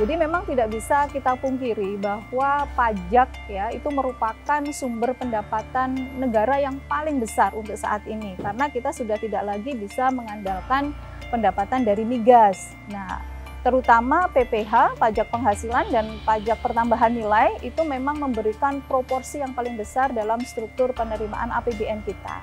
Jadi memang tidak bisa kita pungkiri bahwa pajak ya itu merupakan sumber pendapatan negara yang paling besar untuk saat ini, karena kita sudah tidak lagi bisa mengandalkan pendapatan dari migas. Nah, terutama PPH, pajak penghasilan dan pajak pertambahan nilai itu memang memberikan proporsi yang paling besar dalam struktur penerimaan APBN kita.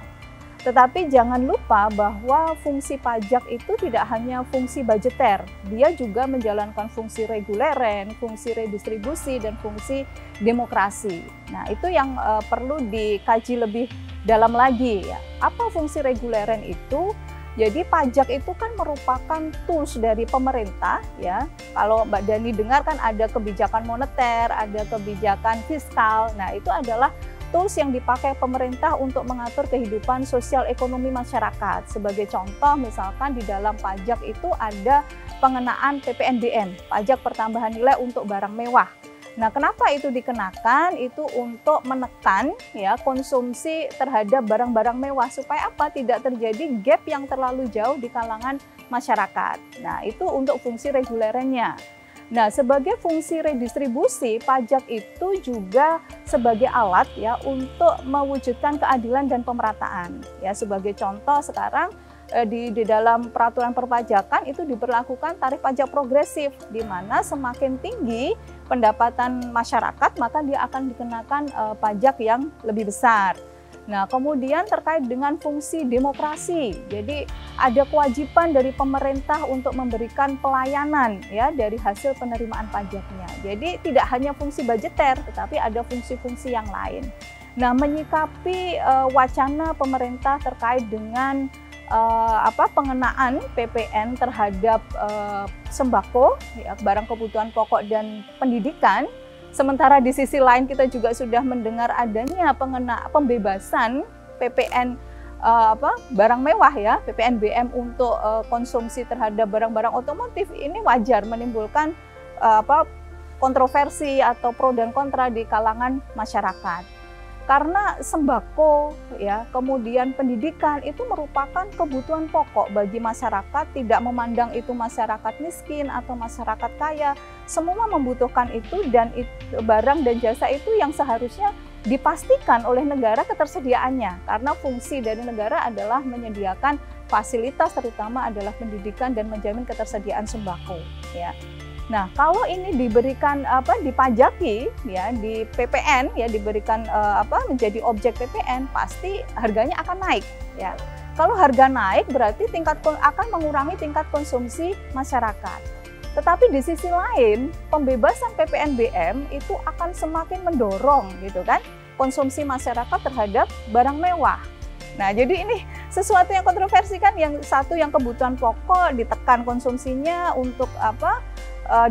Tetapi jangan lupa bahwa fungsi pajak itu tidak hanya fungsi budgeter, dia juga menjalankan fungsi reguleren, fungsi redistribusi, dan fungsi demokrasi. Nah, itu yang perlu dikaji lebih dalam lagi ya. Apa fungsi reguleren itu? Jadi pajak itu kan merupakan tools dari pemerintah ya. Kalau Mbak Dani dengar kan ada kebijakan moneter, ada kebijakan fiskal. Nah, itu adalah tools yang dipakai pemerintah untuk mengatur kehidupan sosial ekonomi masyarakat. Sebagai contoh, misalkan di dalam pajak itu ada pengenaan PPNBM, pajak pertambahan nilai untuk barang mewah. Nah, kenapa itu dikenakan? Itu untuk menekan ya konsumsi terhadap barang-barang mewah supaya apa? Tidak terjadi gap yang terlalu jauh di kalangan masyarakat. Nah, itu untuk fungsi regulerennya. Nah, sebagai fungsi redistribusi, pajak itu juga sebagai alat ya untuk mewujudkan keadilan dan pemerataan. Ya, sebagai contoh sekarang di dalam peraturan perpajakan itu diberlakukan tarif pajak progresif, di mana semakin tinggi pendapatan masyarakat maka dia akan dikenakan pajak yang lebih besar. Nah, kemudian terkait dengan fungsi demokrasi, jadi ada kewajiban dari pemerintah untuk memberikan pelayanan ya dari hasil penerimaan pajaknya. Jadi tidak hanya fungsi budgeter, tetapi ada fungsi-fungsi yang lain. Nah, menyikapi wacana pemerintah terkait dengan pengenaan PPN terhadap sembako, ya, barang kebutuhan pokok dan pendidikan. Sementara di sisi lain kita juga sudah mendengar adanya pembebasan PPN barang mewah ya, PPNBM untuk konsumsi terhadap barang-barang otomotif. Ini wajar menimbulkan kontroversi atau pro dan kontra di kalangan masyarakat. Karena sembako ya, kemudian pendidikan itu merupakan kebutuhan pokok bagi masyarakat, tidak memandang itu masyarakat miskin atau masyarakat kaya, semua membutuhkan itu, dan barang dan jasa itu yang seharusnya dipastikan oleh negara ketersediaannya, karena fungsi dari negara adalah menyediakan fasilitas, terutama adalah pendidikan dan menjamin ketersediaan sembako ya. Nah, kalau ini diberikan dipajaki ya di PPN ya, diberikan menjadi objek PPN, pasti harganya akan naik ya. Kalau harga naik berarti akan mengurangi tingkat konsumsi masyarakat. Tetapi di sisi lain, pembebasan PPNBM itu akan semakin mendorong gitu kan konsumsi masyarakat terhadap barang mewah. Nah, jadi ini sesuatu yang kontroversi kan, yang satu yang kebutuhan pokok ditekan konsumsinya untuk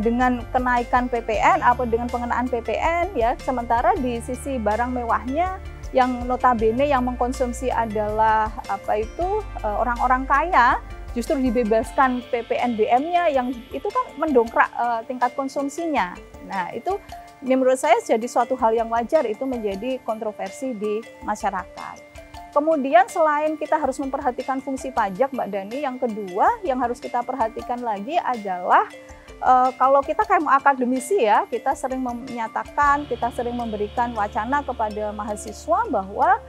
dengan kenaikan PPN atau dengan pengenaan PPN ya, sementara di sisi barang mewahnya yang notabene yang mengkonsumsi adalah orang-orang kaya, justru dibebaskan PPNBM-nya yang itu kan mendongkrak tingkat konsumsinya. Nah, itu menurut saya jadi suatu hal yang wajar, itu menjadi kontroversi di masyarakat. Kemudian selain kita harus memperhatikan fungsi pajak, Mbak Dani, yang kedua yang harus kita perhatikan lagi adalah kalau kita kayak akademisi ya, kita sering menyatakan, kita sering memberikan wacana kepada mahasiswa bahwa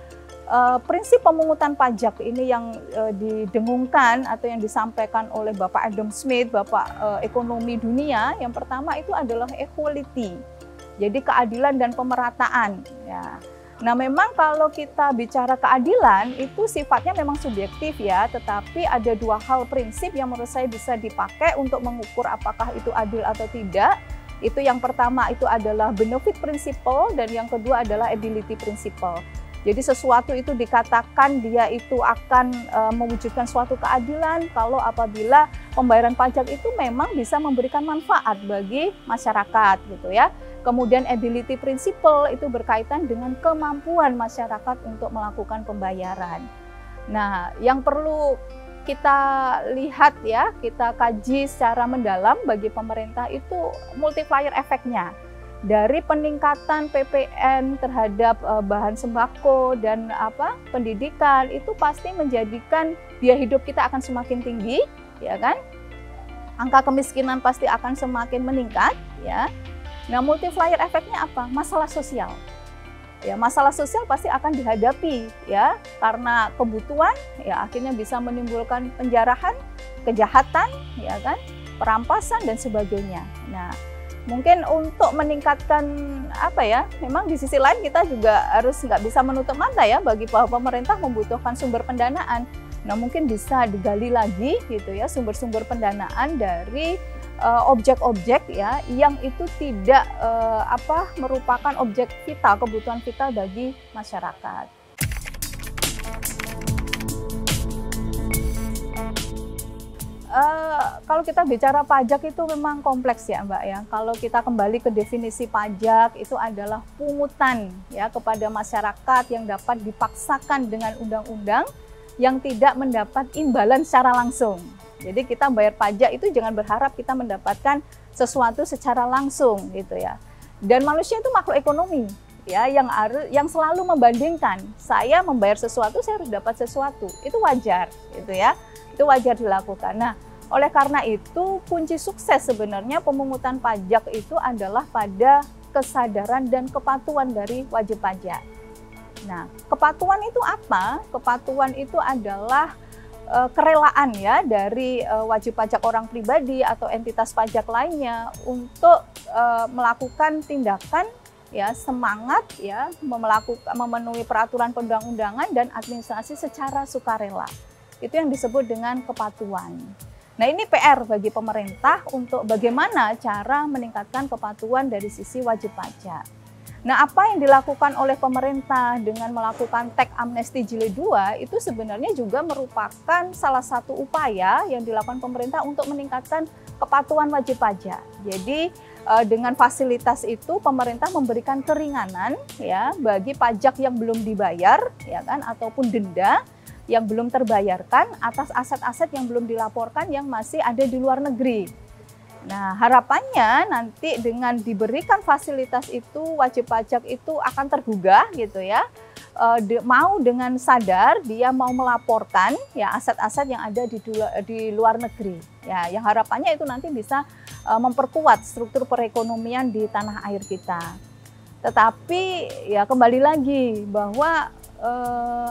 prinsip pemungutan pajak ini yang didengungkan atau yang disampaikan oleh Bapak Adam Smith, Bapak Ekonomi Dunia, yang pertama itu adalah equality, jadi keadilan dan pemerataan ya. Nah, memang kalau kita bicara keadilan itu sifatnya memang subjektif ya, tetapi ada dua hal prinsip yang menurut saya bisa dipakai untuk mengukur apakah itu adil atau tidak. Itu yang pertama itu adalah benefit principle, dan yang kedua adalah ability principle. Jadi sesuatu itu dikatakan dia itu akan mewujudkan suatu keadilan kalau apabila pembayaran pajak itu memang bisa memberikan manfaat bagi masyarakat gitu ya. Kemudian ability principle itu berkaitan dengan kemampuan masyarakat untuk melakukan pembayaran. Nah, yang perlu kita lihat ya, kita kaji secara mendalam bagi pemerintah itu multiplier efeknya. Dari peningkatan PPN terhadap bahan sembako dan pendidikan itu pasti menjadikan biaya hidup kita akan semakin tinggi, ya kan? angka kemiskinan pasti akan semakin meningkat, ya. Nah, multiplier efeknya apa? Masalah sosial. Ya, masalah sosial pasti akan dihadapi, ya, karena kebutuhan, ya, akhirnya bisa menimbulkan penjarahan, kejahatan, ya kan, perampasan dan sebagainya. Nah, mungkin untuk meningkatkan apa ya, memang di sisi lain kita juga harus nggak bisa menutup mata ya bagi bahwa pemerintah membutuhkan sumber pendanaan. Nah, mungkin bisa digali lagi gitu ya sumber-sumber pendanaan dari objek-objek ya yang itu tidak merupakan objek vital, kebutuhan vital bagi masyarakat. Kalau kita bicara pajak itu memang kompleks ya Mbak ya. Kalau kita kembali ke definisi pajak itu adalah pungutan ya kepada masyarakat yang dapat dipaksakan dengan undang-undang yang tidak mendapat imbalan secara langsung. Jadi kita bayar pajak itu jangan berharap kita mendapatkan sesuatu secara langsung gitu ya. Dan manusia itu makhluk ekonomi ya yang selalu membandingkan. Saya membayar sesuatu, saya harus dapat sesuatu. Itu wajar gitu ya. Itu wajar dilakukan. Nah, oleh karena itu kunci sukses sebenarnya pemungutan pajak itu adalah pada kesadaran dan kepatuhan dari wajib pajak. Nah, kepatuhan itu apa? Kepatuhan itu adalah kerelaan ya dari wajib pajak orang pribadi atau entitas pajak lainnya untuk melakukan tindakan ya semangat ya memenuhi peraturan perundang-undangan dan administrasi secara sukarela. Itu yang disebut dengan kepatuhan. Nah, ini PR bagi pemerintah untuk bagaimana cara meningkatkan kepatuhan dari sisi wajib pajak. Nah, apa yang dilakukan oleh pemerintah dengan melakukan tax amnesty jilid 2 itu sebenarnya juga merupakan salah satu upaya yang dilakukan pemerintah untuk meningkatkan kepatuhan wajib pajak. Jadi dengan fasilitas itu pemerintah memberikan keringanan ya bagi pajak yang belum dibayar ya kan ataupun denda yang belum terbayarkan atas aset-aset yang belum dilaporkan yang masih ada di luar negeri. Nah, harapannya nanti dengan diberikan fasilitas itu wajib pajak itu akan tergugah gitu ya. Mau dengan sadar dia mau melaporkan ya aset-aset yang ada di luar negeri. Ya, yang harapannya itu nanti bisa memperkuat struktur perekonomian di tanah air kita. Tetapi ya kembali lagi bahwa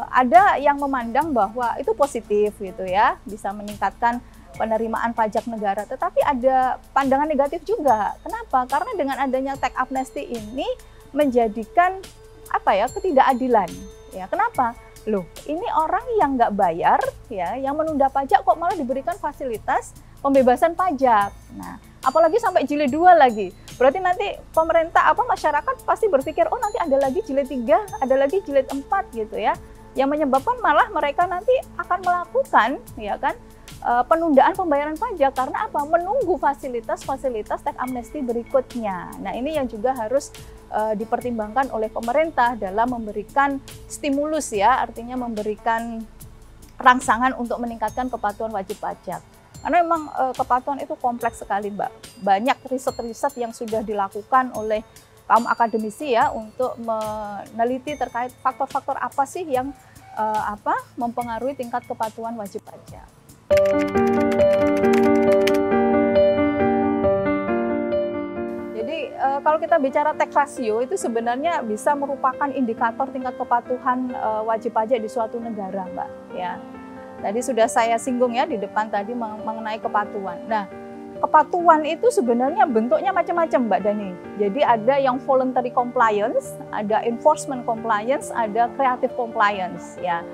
ada yang memandang bahwa itu positif gitu ya, bisa meningkatkan penerimaan pajak negara, tetapi ada pandangan negatif juga. Kenapa? Karena dengan adanya tax amnesty ini menjadikan ketidakadilan. Ya, kenapa? Loh, ini orang yang nggak bayar, ya, yang menunda pajak kok malah diberikan fasilitas pembebasan pajak. Nah, apalagi sampai jilid 2 lagi. Berarti nanti pemerintah masyarakat pasti berpikir, oh nanti ada lagi jilid 3, ada lagi jilid 4 gitu ya. Yang menyebabkan malah mereka nanti akan melakukan, ya kan, penundaan pembayaran pajak karena apa? Menunggu fasilitas-fasilitas tax amnesty berikutnya. Nah, ini yang juga harus dipertimbangkan oleh pemerintah dalam memberikan stimulus ya, artinya memberikan rangsangan untuk meningkatkan kepatuhan wajib pajak. Karena memang kepatuhan itu kompleks sekali, Mbak. Banyak riset-riset yang sudah dilakukan oleh kaum akademisi ya untuk meneliti terkait faktor-faktor apa sih yang mempengaruhi tingkat kepatuhan wajib pajak. Jadi kalau kita bicara tax ratio itu sebenarnya bisa merupakan indikator tingkat kepatuhan wajib pajak di suatu negara, Mbak. Ya, tadi sudah saya singgung ya di depan tadi mengenai kepatuhan. Nah, kepatuhan itu sebenarnya bentuknya macam-macam, Mbak Dani. Jadi ada yang voluntary compliance, ada enforcement compliance, ada creative compliance. Ya.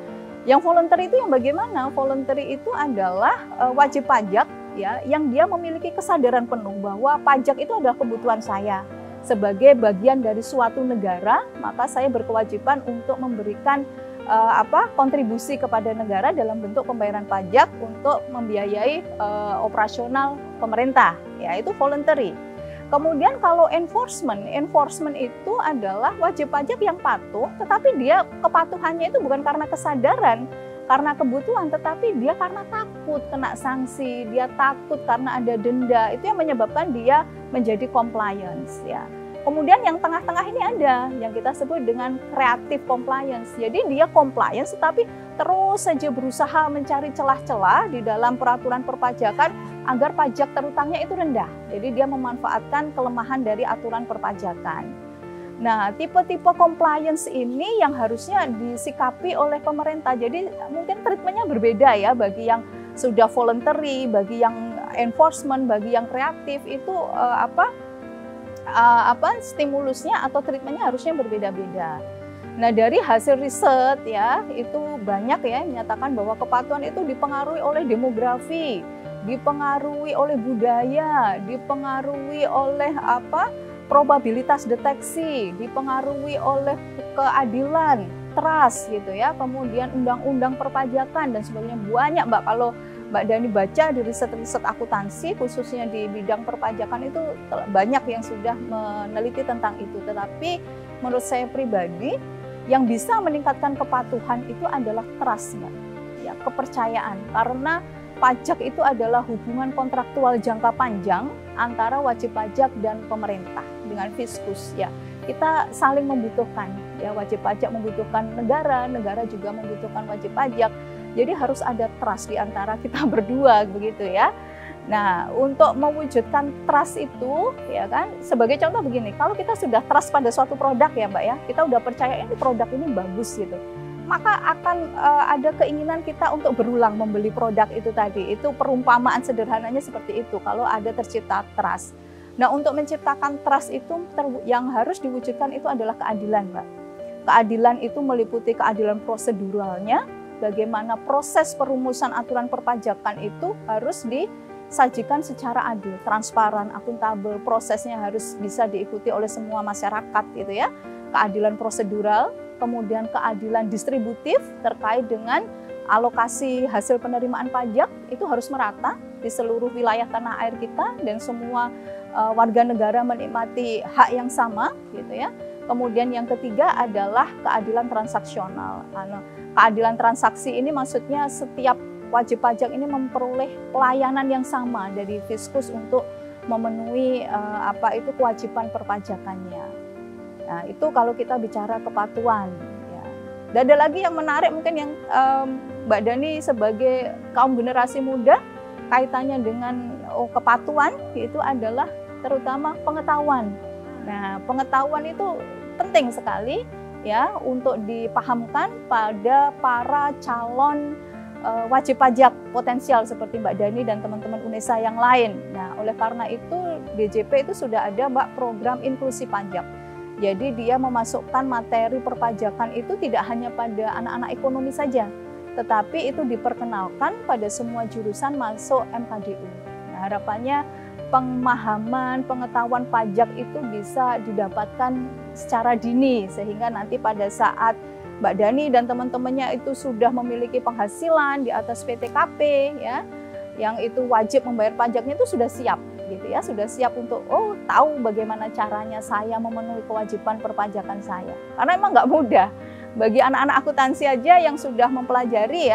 Yang voluntary itu yang bagaimana? Voluntary itu adalah wajib pajak ya yang dia memiliki kesadaran penuh bahwa pajak itu adalah kebutuhan saya. Sebagai bagian dari suatu negara, maka saya berkewajiban untuk memberikan kontribusi kepada negara dalam bentuk pembayaran pajak untuk membiayai operasional pemerintah, ya itu voluntary. Kemudian kalau enforcement itu adalah wajib pajak yang patuh, tetapi dia kepatuhannya itu bukan karena kesadaran, karena kebutuhan, tetapi dia karena takut kena sanksi, dia takut karena ada denda, itu yang menyebabkan dia menjadi compliance ya. Kemudian yang tengah-tengah ini ada yang kita sebut dengan creative compliance. Jadi dia compliance tetapi terus saja berusaha mencari celah-celah di dalam peraturan perpajakan agar pajak terutangnya itu rendah. Jadi dia memanfaatkan kelemahan dari aturan perpajakan. Nah, tipe-tipe compliance ini yang harusnya disikapi oleh pemerintah. Jadi mungkin treatmentnya berbeda ya, bagi yang sudah voluntary, bagi yang enforcement, bagi yang kreatif itu stimulusnya atau treatmentnya harusnya berbeda-beda. Nah, dari hasil riset ya, itu banyak ya menyatakan bahwa kepatuhan itu dipengaruhi oleh demografi, dipengaruhi oleh budaya, dipengaruhi oleh probabilitas deteksi, dipengaruhi oleh keadilan, trust gitu ya, kemudian undang-undang perpajakan dan sebagainya. Banyak Mbak, kalau Mbak Dani baca di riset-riset akuntansi khususnya di bidang perpajakan itu banyak yang sudah meneliti tentang itu. Tetapi menurut saya pribadi yang bisa meningkatkan kepatuhan itu adalah trust, Mbak. Ya, kepercayaan, karena pajak itu adalah hubungan kontraktual jangka panjang antara wajib pajak dan pemerintah dengan fiskus ya. Kita saling membutuhkan ya, wajib pajak membutuhkan negara, negara juga membutuhkan wajib pajak. Jadi harus ada trust di antara kita berdua begitu ya. Nah, untuk mewujudkan trust itu ya kan, sebagai contoh begini, kalau kita sudah trust pada suatu produk ya Mbak ya, kita udah percaya ini produk ini bagus gitu, maka akan ada keinginan kita untuk berulang membeli produk itu tadi. Itu perumpamaan sederhananya seperti itu kalau ada tercipta trust. Nah, untuk menciptakan trust itu yang harus diwujudkan itu adalah keadilan, Mbak. Keadilan itu meliputi keadilan proseduralnya, bagaimana proses perumusan aturan perpajakan itu harus disajikan secara adil, transparan, akuntabel, prosesnya harus bisa diikuti oleh semua masyarakat gitu ya. Keadilan prosedural, kemudian keadilan distributif terkait dengan alokasi hasil penerimaan pajak itu harus merata di seluruh wilayah tanah air kita dan semua warga negara menikmati hak yang sama gitu ya. Kemudian yang ketiga adalah keadilan transaksional. Keadilan transaksi ini maksudnya setiap wajib pajak ini memperoleh pelayanan yang sama dari fiskus untuk memenuhi kewajiban perpajakannya. Nah, itu kalau kita bicara kepatuhan. Ya. Dan ada lagi yang menarik mungkin yang Mbak Dani sebagai kaum generasi muda kaitannya dengan kepatuhan itu adalah terutama pengetahuan. Nah, pengetahuan itu penting sekali ya untuk dipahamkan pada para calon wajib pajak potensial seperti Mbak Dani dan teman-teman UNESA yang lain. Nah, oleh karena itu DJP itu sudah ada Mbak program inklusi pajak. Jadi dia memasukkan materi perpajakan itu tidak hanya pada anak-anak ekonomi saja, tetapi itu diperkenalkan pada semua jurusan masuk MKDU. Nah, harapannya pemahaman, pengetahuan pajak itu bisa didapatkan secara dini sehingga nanti pada saat Mbak Dani dan teman-temannya itu sudah memiliki penghasilan di atas PTKP ya, yang itu wajib membayar pajaknya itu sudah siap gitu ya, sudah siap untuk tahu bagaimana caranya saya memenuhi kewajiban perpajakan saya. Karena emang nggak mudah bagi anak-anak akuntansi aja yang sudah mempelajari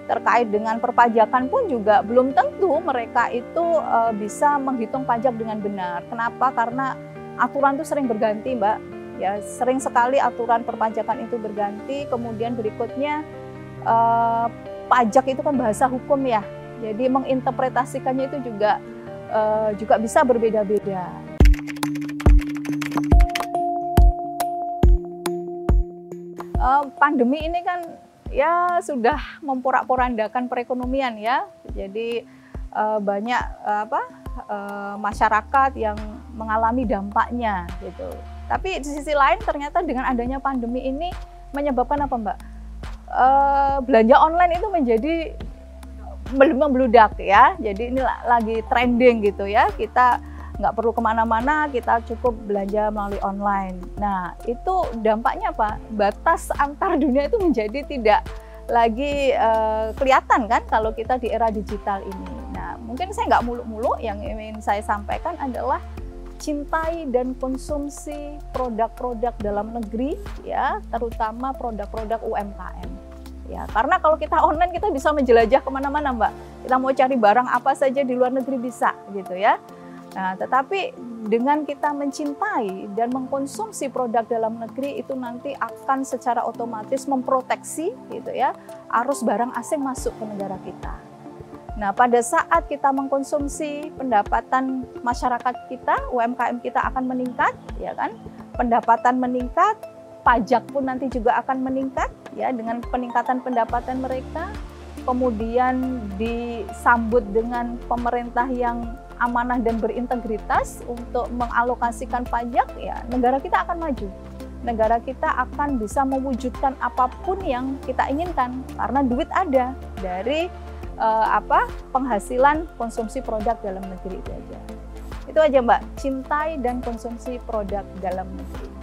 terkait dengan perpajakan pun juga belum tentu mereka itu bisa menghitung pajak dengan benar. Kenapa? Karena aturan itu sering berganti, Mbak. Ya, sering sekali aturan perpajakan itu berganti. Kemudian berikutnya pajak itu kan bahasa hukum ya. Jadi menginterpretasikannya itu juga bisa berbeda-beda. Pandemi ini kan ya sudah memporak-porandakan perekonomian ya. Jadi banyak masyarakat yang mengalami dampaknya gitu. Tapi di sisi lain ternyata dengan adanya pandemi ini menyebabkan apa, Mbak? Belanja online itu menjadi membludak ya. Jadi ini lagi trending gitu ya. Kita nggak perlu kemana-mana, kita cukup belanja melalui online. Nah, itu dampaknya apa? Batas antar dunia itu menjadi tidak lagi kelihatan kan kalau kita di era digital ini. Nah, mungkin saya nggak muluk-muluk, yang ingin saya sampaikan adalah cintai dan konsumsi produk-produk dalam negeri ya, terutama produk-produk UMKM. Ya, karena kalau kita online kita bisa menjelajah kemana-mana, Mbak. Kita mau cari barang apa saja di luar negeri bisa gitu ya. Nah, tetapi dengan kita mencintai dan mengkonsumsi produk dalam negeri itu nanti akan secara otomatis memproteksi gitu ya arus barang asing masuk ke negara kita. Nah, pada saat kita mengkonsumsi, pendapatan masyarakat kita, UMKM kita akan meningkat, ya kan? Pendapatan meningkat, pajak pun nanti juga akan meningkat, ya, dengan peningkatan pendapatan mereka. Kemudian disambut dengan pemerintah yang amanah dan berintegritas untuk mengalokasikan pajak, ya, negara kita akan maju. Negara kita akan bisa mewujudkan apapun yang kita inginkan karena duit ada dari penghasilan konsumsi produk dalam negeri itu aja. Itu aja Mbak, cintai dan konsumsi produk dalam negeri.